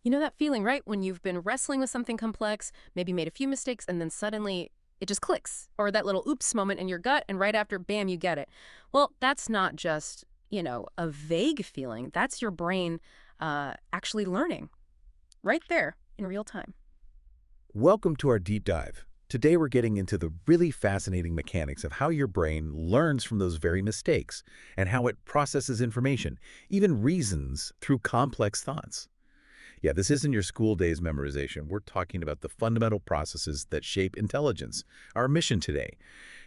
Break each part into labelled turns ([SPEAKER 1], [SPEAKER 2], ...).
[SPEAKER 1] You know that feeling, right? When you've been wrestling with something complex, maybe made a few mistakes, and then suddenly it just clicks. Or that little oops moment in your gut, and right after, bam, you get it. Well, that's not just, a vague feeling. That's your brain actually learning right there in real time.
[SPEAKER 2] Welcome to our deep dive. Today we're getting into the really fascinating mechanics of how your brain learns from those very mistakes and how it processes information, even reasons through complex thoughts. Yeah, this isn't your school days memorization. We're talking about the fundamental processes that shape intelligence, our mission today.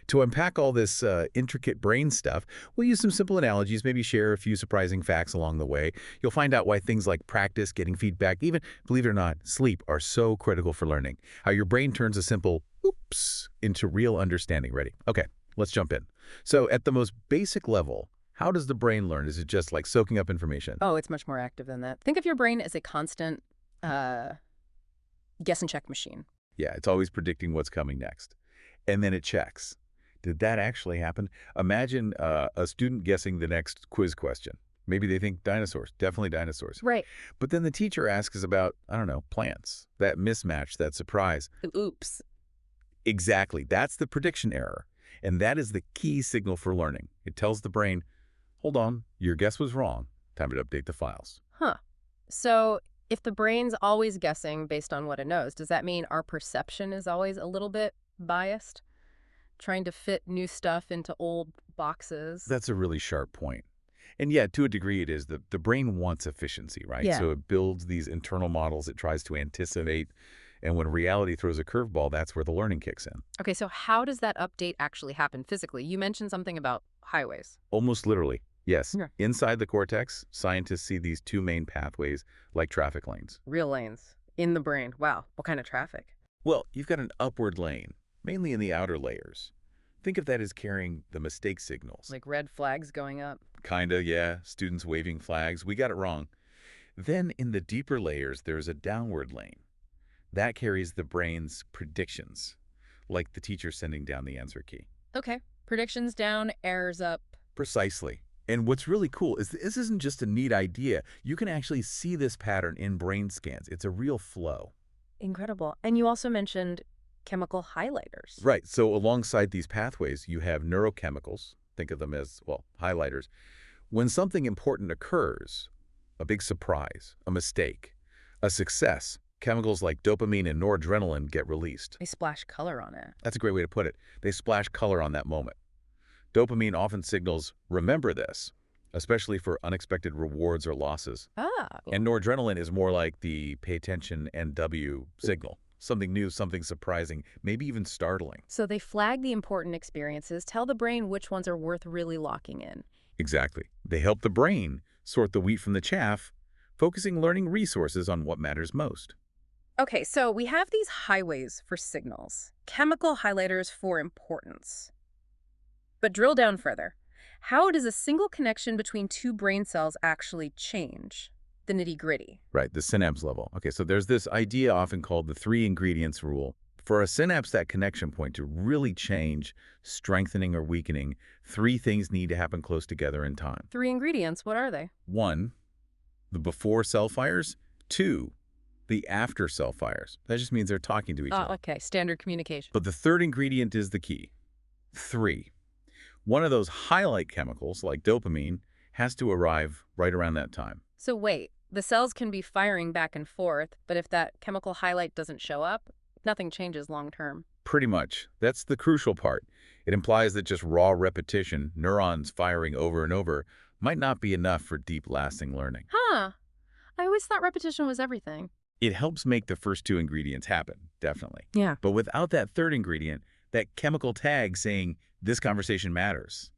[SPEAKER 2] To unpack all this intricate brain stuff, we'll use some simple analogies, maybe share a few surprising facts along the way. You'll find out why things like practice, getting feedback, even, believe it or not, sleep are so critical for learning. How your brain turns a simple oops into real understanding. Ready? Okay, let's jump in. So at the most basic level, how does the brain learn? Is it just like soaking up information?
[SPEAKER 1] Oh, it's much more active than that. Think of your brain as a constant uh, guess and check machine.
[SPEAKER 2] Yeah, it's always predicting what's coming next. And then it checks. Did that actually happen? Imagine a student guessing the next quiz question. Maybe they think dinosaurs, definitely dinosaurs.
[SPEAKER 1] Right.
[SPEAKER 2] But then the teacher asks about, I don't know, plants. That mismatch, that surprise.
[SPEAKER 1] Oops.
[SPEAKER 2] Exactly. That's the prediction error. And that is the key signal for learning. It tells the brain, hold on, your guess was wrong. Time to update the files.
[SPEAKER 1] Huh. So if the brain's always guessing based on what it knows, does that mean our perception is always a little bit biased? Trying to fit new stuff into old boxes?
[SPEAKER 2] That's a really sharp point. And yeah, to a degree it is. The brain wants efficiency, right?
[SPEAKER 1] Yeah.
[SPEAKER 2] So it builds these internal models. It tries to anticipate. And when reality throws a curveball, that's where the learning kicks in.
[SPEAKER 1] Okay, so how does that update actually happen physically? You mentioned something about highways.
[SPEAKER 2] Almost literally, yes.
[SPEAKER 1] Yeah.
[SPEAKER 2] Inside the cortex, scientists see these two main pathways like traffic lanes.
[SPEAKER 1] Real lanes in the brain. Wow. What kind of traffic?
[SPEAKER 2] Well, you've got an upward lane, mainly in the outer layers. Think of that as carrying the mistake signals.
[SPEAKER 1] Like red flags going up?
[SPEAKER 2] Kinda, yeah. Students waving flags. We got it wrong. Then in the deeper layers, there's a downward lane. That carries the brain's predictions, like the teacher sending down the answer key.
[SPEAKER 1] Okay. Predictions down, errors up.
[SPEAKER 2] Precisely. And what's really cool is this isn't just a neat idea. You can actually see this pattern in brain scans. It's a real flow.
[SPEAKER 1] Incredible. And you also mentioned chemical highlighters.
[SPEAKER 2] Right. So alongside these pathways, you have neurochemicals. Think of them as, well, highlighters. When something important occurs, a big surprise, a mistake, a success, chemicals like dopamine and noradrenaline get released.
[SPEAKER 1] They splash color on it.
[SPEAKER 2] That's a great way to put it. They splash color on that moment. Dopamine often signals, remember this, especially for unexpected rewards or losses.
[SPEAKER 1] Ah.
[SPEAKER 2] And noradrenaline is more like the pay attention NW signal. Something new, something surprising, maybe even startling.
[SPEAKER 1] So they flag the important experiences, tell the brain which ones are worth really locking in.
[SPEAKER 2] Exactly. They help the brain sort the wheat from the chaff, focusing learning resources on what matters most.
[SPEAKER 1] Okay, so we have these highways for signals, chemical highlighters for importance. But drill down further. How does a single connection between two brain cells actually change the nitty-gritty?
[SPEAKER 2] Right, the synapse level. Okay, so there's this idea often called the three ingredients rule. For a synapse, that connection point to really change, strengthening or weakening, three things need to happen close together in time.
[SPEAKER 1] Three ingredients, what are they?
[SPEAKER 2] One, the before cell fires. Two, the after cell fires. That just means they're talking to each other.
[SPEAKER 1] Okay, standard communication.
[SPEAKER 2] But the third ingredient is the key. Three, one of those highlight chemicals, like dopamine, has to arrive right around that time.
[SPEAKER 1] So wait, the cells can be firing back and forth, but if that chemical highlight doesn't show up, nothing changes long term.
[SPEAKER 2] Pretty much. That's the crucial part. It implies that just raw repetition, neurons firing over and over, might not be enough for deep, lasting learning.
[SPEAKER 1] Huh. I always thought repetition was everything.
[SPEAKER 2] It helps make the first two ingredients happen, definitely.
[SPEAKER 1] Yeah.
[SPEAKER 2] But without that third ingredient, that chemical tag saying, this conversation matters,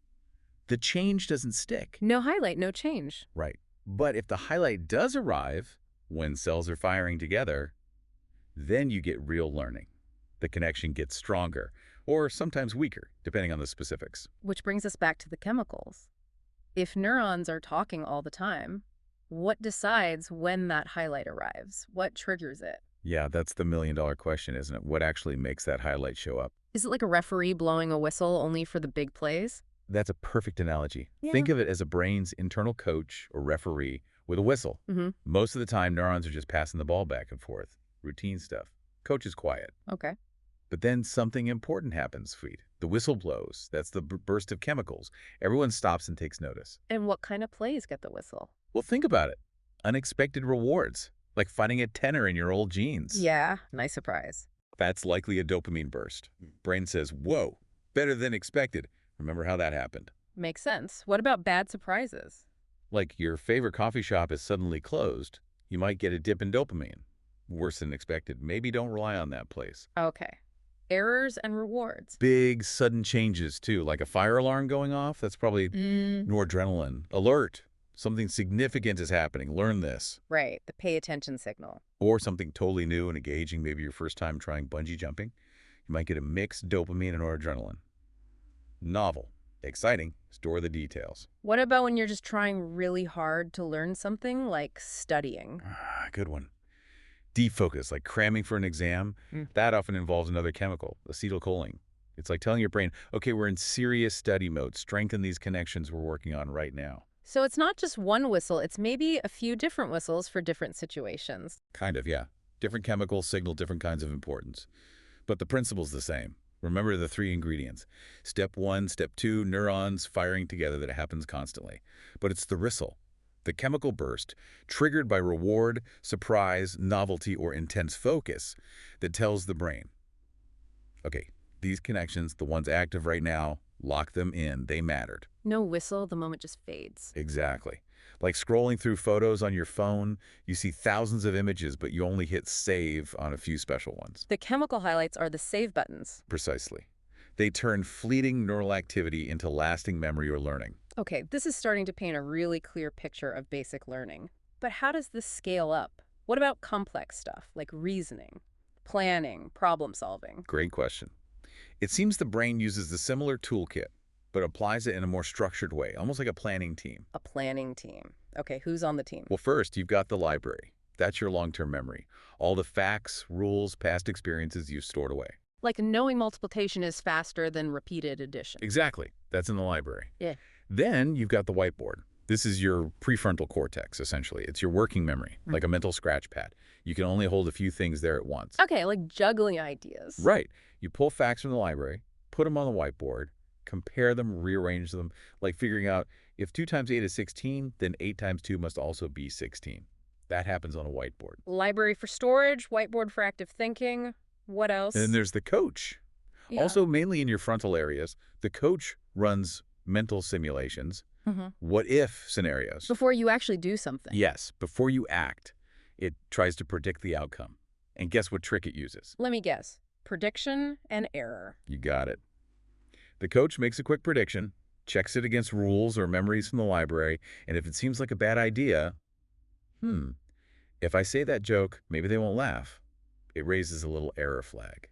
[SPEAKER 2] the change doesn't stick.
[SPEAKER 1] No highlight, no change.
[SPEAKER 2] Right. But if the highlight does arrive when cells are firing together, then you get real learning. The connection gets stronger, or sometimes weaker, depending on the specifics.
[SPEAKER 1] Which brings us back to the chemicals. If neurons are talking all the time, what decides when that highlight arrives? What triggers it?
[SPEAKER 2] Yeah, that's the million-dollar question, isn't it? What actually makes that highlight show up?
[SPEAKER 1] Is it like a referee blowing a whistle only for the big plays?
[SPEAKER 2] That's a perfect analogy.
[SPEAKER 1] Yeah.
[SPEAKER 2] Think of it as a brain's internal coach or referee with a whistle.
[SPEAKER 1] Mm-hmm.
[SPEAKER 2] Most of the time, neurons are just passing the ball back and forth. Routine stuff. Coach is quiet.
[SPEAKER 1] Okay.
[SPEAKER 2] But then something important happens, Sweet. The whistle blows. That's the burst of chemicals. Everyone stops and takes notice.
[SPEAKER 1] And what kind of plays get the whistle?
[SPEAKER 2] Well, think about it. Unexpected rewards, like finding a tenner in your old jeans.
[SPEAKER 1] Yeah, nice surprise.
[SPEAKER 2] That's likely a dopamine burst. Brain says, whoa, better than expected. Remember how that happened?
[SPEAKER 1] Makes sense. What about bad surprises?
[SPEAKER 2] Like your favorite coffee shop is suddenly closed, you might get a dip in dopamine. Worse than expected. Maybe don't rely on that place.
[SPEAKER 1] Okay. Errors and rewards.
[SPEAKER 2] Big, sudden changes, too, like a fire alarm going off. That's probably noradrenaline. Alert. Something significant is happening. Learn this.
[SPEAKER 1] Right, the pay attention signal.
[SPEAKER 2] Or something totally new and engaging, maybe your first time trying bungee jumping. You might get a mixed dopamine and noradrenaline. Novel. Exciting. Store the details.
[SPEAKER 1] What about when you're just trying really hard to learn something, like studying?
[SPEAKER 2] Good one. Deep focus, like cramming for an exam, that often involves another chemical, acetylcholine. It's like telling your brain, okay, we're in serious study mode. Strengthen these connections we're working on right now.
[SPEAKER 1] So it's not just one whistle, it's maybe a few different whistles for different situations.
[SPEAKER 2] Kind of, yeah. Different chemicals signal different kinds of importance. But the principle's the same. Remember the 3 ingredients. Step 1, step 2, neurons firing together that happens constantly. But it's the whistle, the chemical burst, triggered by reward, surprise, novelty, or intense focus that tells the brain, okay, these connections, the ones active right now, lock them in. They mattered.
[SPEAKER 1] No whistle, the moment just fades.
[SPEAKER 2] Exactly. Like scrolling through photos on your phone, you see thousands of images, but you only hit save on a few special ones.
[SPEAKER 1] The chemical highlights are the save buttons.
[SPEAKER 2] Precisely. They turn fleeting neural activity into lasting memory or learning.
[SPEAKER 1] Okay, this is starting to paint a really clear picture of basic learning. But how does this scale up? What about complex stuff, like reasoning, planning, problem solving?
[SPEAKER 2] Great question. It seems the brain uses the similar toolkit, but applies it in a more structured way, almost like a planning team.
[SPEAKER 1] A planning team. Okay, who's on the team?
[SPEAKER 2] Well, first, you've got the library. That's your long-term memory. All the facts, rules, past experiences you've stored away.
[SPEAKER 1] Like knowing multiplication is faster than repeated addition.
[SPEAKER 2] Exactly. That's in the library.
[SPEAKER 1] Yeah.
[SPEAKER 2] Then you've got the whiteboard. This is your prefrontal cortex, essentially. It's your working memory, like a mental scratch pad. You can only hold a few things there at once.
[SPEAKER 1] Okay, like juggling ideas.
[SPEAKER 2] Right. You pull facts from the library, put them on the whiteboard, compare them, rearrange them, like figuring out if 2 times 8 is 16, then 8 times 2 must also be 16. That happens on a whiteboard.
[SPEAKER 1] Library for storage, whiteboard for active thinking. What else?
[SPEAKER 2] And then there's the coach.
[SPEAKER 1] Yeah.
[SPEAKER 2] Also, mainly in your frontal areas, the coach runs mental simulations, what-if scenarios.
[SPEAKER 1] Before you actually do something.
[SPEAKER 2] Yes, before you act, it tries to predict the outcome. And guess what trick it uses?
[SPEAKER 1] Let me guess. Prediction and error.
[SPEAKER 2] You got it. The coach makes a quick prediction, checks it against rules or memories from the library, and if it seems like a bad idea, if I say that joke, maybe they won't laugh. It raises a little error flag.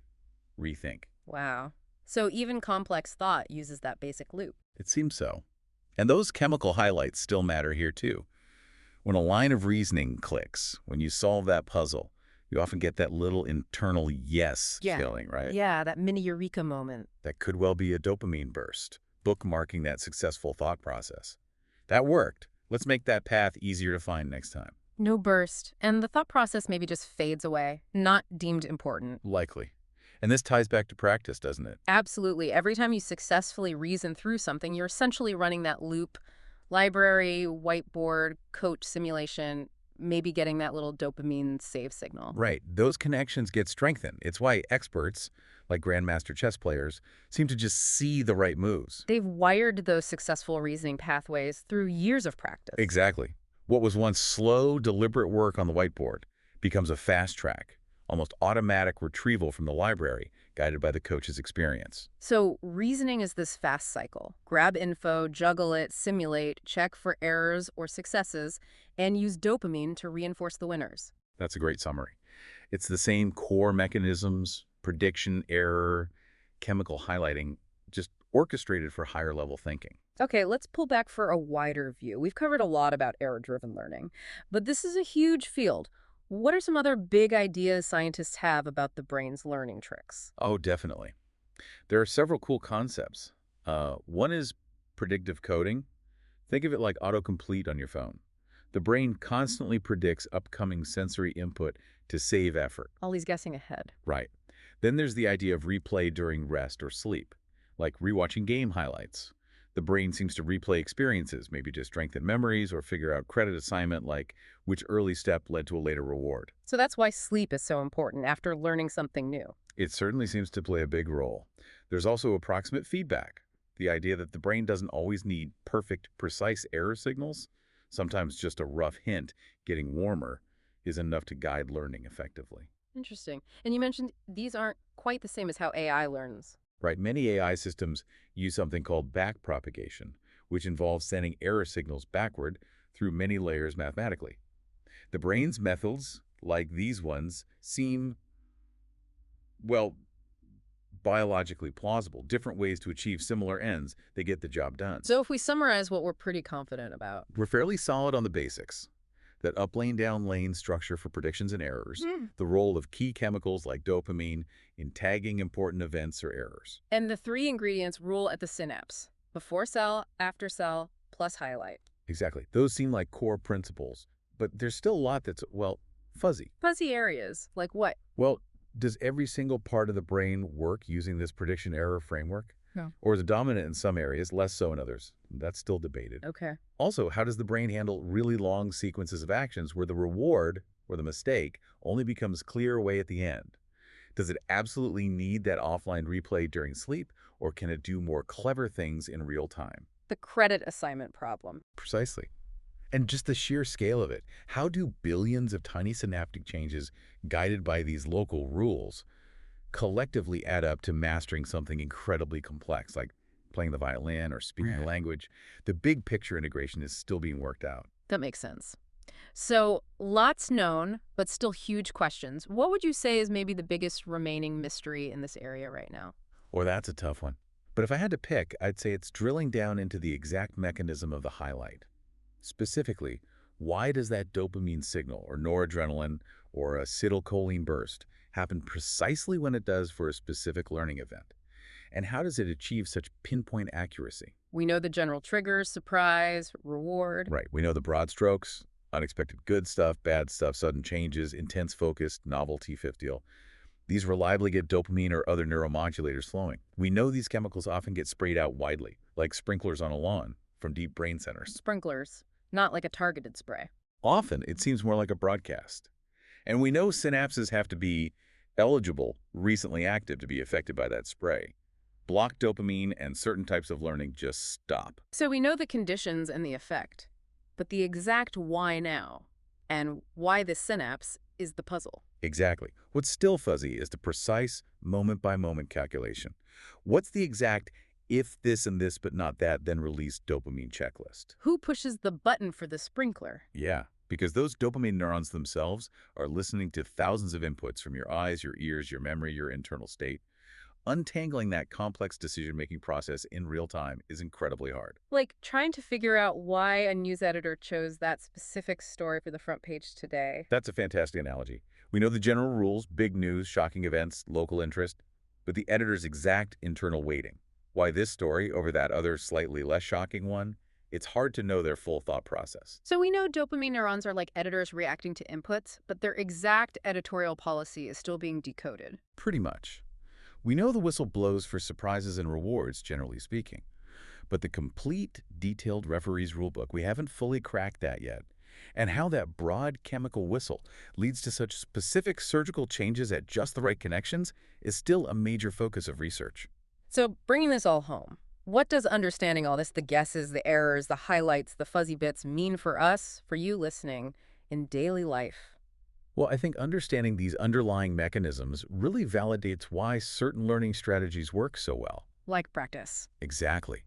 [SPEAKER 2] Rethink.
[SPEAKER 1] Wow. So even complex thought uses that basic loop.
[SPEAKER 2] It seems so. And those chemical highlights still matter here too. When a line of reasoning clicks, when you solve that puzzle, you often get that little internal yes feeling, right?
[SPEAKER 1] Yeah, that mini eureka moment.
[SPEAKER 2] That could well be a dopamine burst, bookmarking that successful thought process. That worked. Let's make that path easier to find next time.
[SPEAKER 1] No burst, and the thought process maybe just fades away, not deemed important.
[SPEAKER 2] Likely. And this ties back to practice, doesn't it?
[SPEAKER 1] Absolutely. Every time you successfully reason through something, you're essentially running that loop. Library, whiteboard, coach simulation, maybe getting that little dopamine save signal.
[SPEAKER 2] Right. Those connections get strengthened. It's why experts, like grandmaster chess players, seem to just see the right moves.
[SPEAKER 1] They've wired those successful reasoning pathways through years of practice.
[SPEAKER 2] Exactly. What was once slow, deliberate work on the whiteboard becomes a fast track, almost automatic retrieval from the library, guided by the coach's experience.
[SPEAKER 1] So reasoning is this fast cycle. Grab info, juggle it, simulate, check for errors or successes, and use dopamine to reinforce the winners.
[SPEAKER 2] That's a great summary. It's the same core mechanisms, prediction, error, chemical highlighting, just orchestrated for higher level thinking.
[SPEAKER 1] Okay, let's pull back for a wider view. We've covered a lot about error-driven learning, but this is a huge field. What are some other big ideas scientists have about the brain's learning tricks?
[SPEAKER 2] Oh, definitely. There are several cool concepts. One is predictive coding. Think of it like autocomplete on your phone. The brain constantly predicts upcoming sensory input to save effort.
[SPEAKER 1] Always guessing ahead.
[SPEAKER 2] Right. Then there's the idea of replay during rest or sleep, like rewatching game highlights. The brain seems to replay experiences, maybe to strengthen memories or figure out credit assignment, like which early step led to a later reward.
[SPEAKER 1] So that's why sleep is so important after learning something new.
[SPEAKER 2] It certainly seems to play a big role. There's also approximate feedback, the idea that the brain doesn't always need perfect, precise error signals. Sometimes just a rough hint, getting warmer, is enough to guide learning effectively.
[SPEAKER 1] Interesting. And you mentioned these aren't quite the same as how AI learns.
[SPEAKER 2] Right, many AI systems use something called backpropagation, which involves sending error signals backward through many layers mathematically. The brain's methods, like these ones, seem, well, biologically plausible, different ways to achieve similar ends. They get the job done.
[SPEAKER 1] So if we summarize what we're pretty confident about.
[SPEAKER 2] We're fairly solid on the basics. That up-lane, down-lane structure for predictions and errors, the role of key chemicals like dopamine in tagging important events or errors.
[SPEAKER 1] And the three ingredients rule at the synapse. Before cell, after cell, plus highlight.
[SPEAKER 2] Exactly. Those seem like core principles, but there's still a lot that's, well, fuzzy.
[SPEAKER 1] Fuzzy areas. Like what?
[SPEAKER 2] Well, does every single part of the brain work using this prediction error framework?
[SPEAKER 1] No.
[SPEAKER 2] Or is it dominant in some areas, less so in others? That's still debated.
[SPEAKER 1] Okay.
[SPEAKER 2] Also, how does the brain handle really long sequences of actions where the reward, or the mistake, only becomes clear away at the end? Does it absolutely need that offline replay during sleep, or can it do more clever things in real time?
[SPEAKER 1] The credit assignment problem.
[SPEAKER 2] Precisely. And just the sheer scale of it. How do billions of tiny synaptic changes guided by these local rules collectively add up to mastering something incredibly complex, like playing the violin or speaking a language? The big picture integration is still being worked out.
[SPEAKER 1] That makes sense. So lots known, but still huge questions. What would you say is maybe the biggest remaining mystery in this area right now?
[SPEAKER 2] Or that's a tough one. But if I had to pick, I'd say it's drilling down into the exact mechanism of the highlight. Specifically, why does that dopamine signal, or noradrenaline, or acetylcholine burst happen precisely when it does for a specific learning event? And how does it achieve such pinpoint accuracy?
[SPEAKER 1] We know the general triggers, surprise, reward.
[SPEAKER 2] Right, we know the broad strokes, unexpected good stuff, bad stuff, sudden changes, intense focus, novelty, fifth deal. These reliably get dopamine or other neuromodulators flowing. We know these chemicals often get sprayed out widely, like sprinklers on a lawn, from deep brain centers.
[SPEAKER 1] Sprinklers, not like a targeted spray.
[SPEAKER 2] Often, it seems more like a broadcast. And we know synapses have to be eligible, recently active, to be affected by that spray. Blocked dopamine and certain types of learning just stop.
[SPEAKER 1] So we know the conditions and the effect, but the exact why now and why this synapse is the puzzle.
[SPEAKER 2] Exactly. What's still fuzzy is the precise moment-by-moment calculation. What's the exact if this and this but not that, then release dopamine checklist?
[SPEAKER 1] Who pushes the button for the sprinkler?
[SPEAKER 2] Yeah, because those dopamine neurons themselves are listening to thousands of inputs from your eyes, your ears, your memory, your internal state. Untangling that complex decision-making process in real time is incredibly hard.
[SPEAKER 1] Like trying to figure out why a news editor chose that specific story for the front page today.
[SPEAKER 2] That's a fantastic analogy. We know the general rules, big news, shocking events, local interest, but the editor's exact internal weighting. Why this story over that other slightly less shocking one? It's hard to know their full thought process.
[SPEAKER 1] So we know dopamine neurons are like editors reacting to inputs, but their exact editorial policy is still being decoded.
[SPEAKER 2] Pretty much. We know the whistle blows for surprises and rewards, generally speaking. But the complete, detailed referee's rulebook, we haven't fully cracked that yet. And how that broad chemical whistle leads to such specific surgical changes at just the right connections is still a major focus of research.
[SPEAKER 1] So bringing this all home, what does understanding all this, the guesses, the errors, the highlights, the fuzzy bits, mean for us, for you listening, in daily life?
[SPEAKER 2] Well, I think understanding these underlying mechanisms really validates why certain learning strategies work so well.
[SPEAKER 1] Like practice.
[SPEAKER 2] Exactly.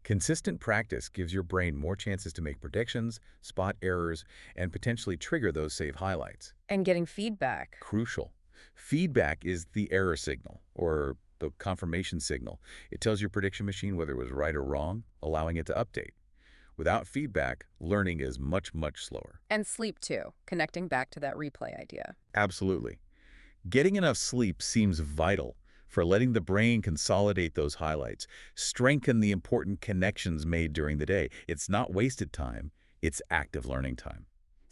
[SPEAKER 2] Consistent practice gives your brain more chances to make predictions, spot errors, and potentially trigger those saved highlights.
[SPEAKER 1] And getting feedback.
[SPEAKER 2] Crucial. Feedback is the error signal, or the confirmation signal. It tells your prediction machine whether it was right or wrong, allowing it to update. Without feedback, learning is much, much slower.
[SPEAKER 1] And sleep, too, connecting back to that replay idea.
[SPEAKER 2] Absolutely. Getting enough sleep seems vital for letting the brain consolidate those highlights, strengthen the important connections made during the day. It's not wasted time, it's active learning time.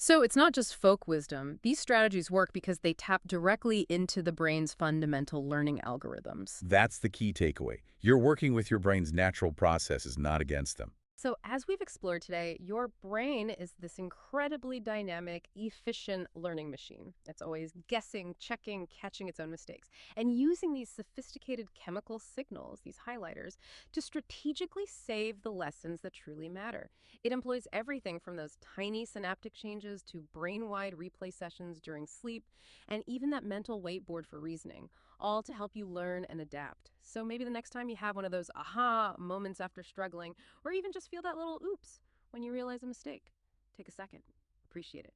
[SPEAKER 1] So it's not just folk wisdom. These strategies work because they tap directly into the brain's fundamental learning algorithms.
[SPEAKER 2] That's the key takeaway. You're working with your brain's natural processes, not against them.
[SPEAKER 1] So, as we've explored today, your brain is this incredibly dynamic, efficient learning machine. It's always guessing, checking, catching its own mistakes, and using these sophisticated chemical signals, these highlighters, to strategically save the lessons that truly matter. It employs everything from those tiny synaptic changes to brain wide replay sessions during sleep, and even that mental whiteboard for reasoning, all to help you learn and adapt. So, maybe the next time you have one of those aha moments after struggling, or even just feel that little oops when you realize a mistake. Take a second, appreciate it.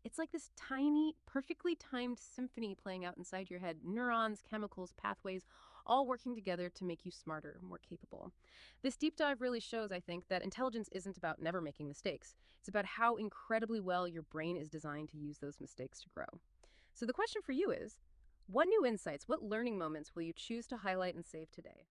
[SPEAKER 1] It's like this tiny, perfectly timed symphony playing out inside your head neurons, chemicals, pathways, all working together to make you smarter, more capable. This deep dive really shows, I think, that intelligence isn't about never making mistakes. It's about how incredibly well your brain is designed to use those mistakes to grow. So the question for you is, what new insights, what learning moments will you choose to highlight and save today?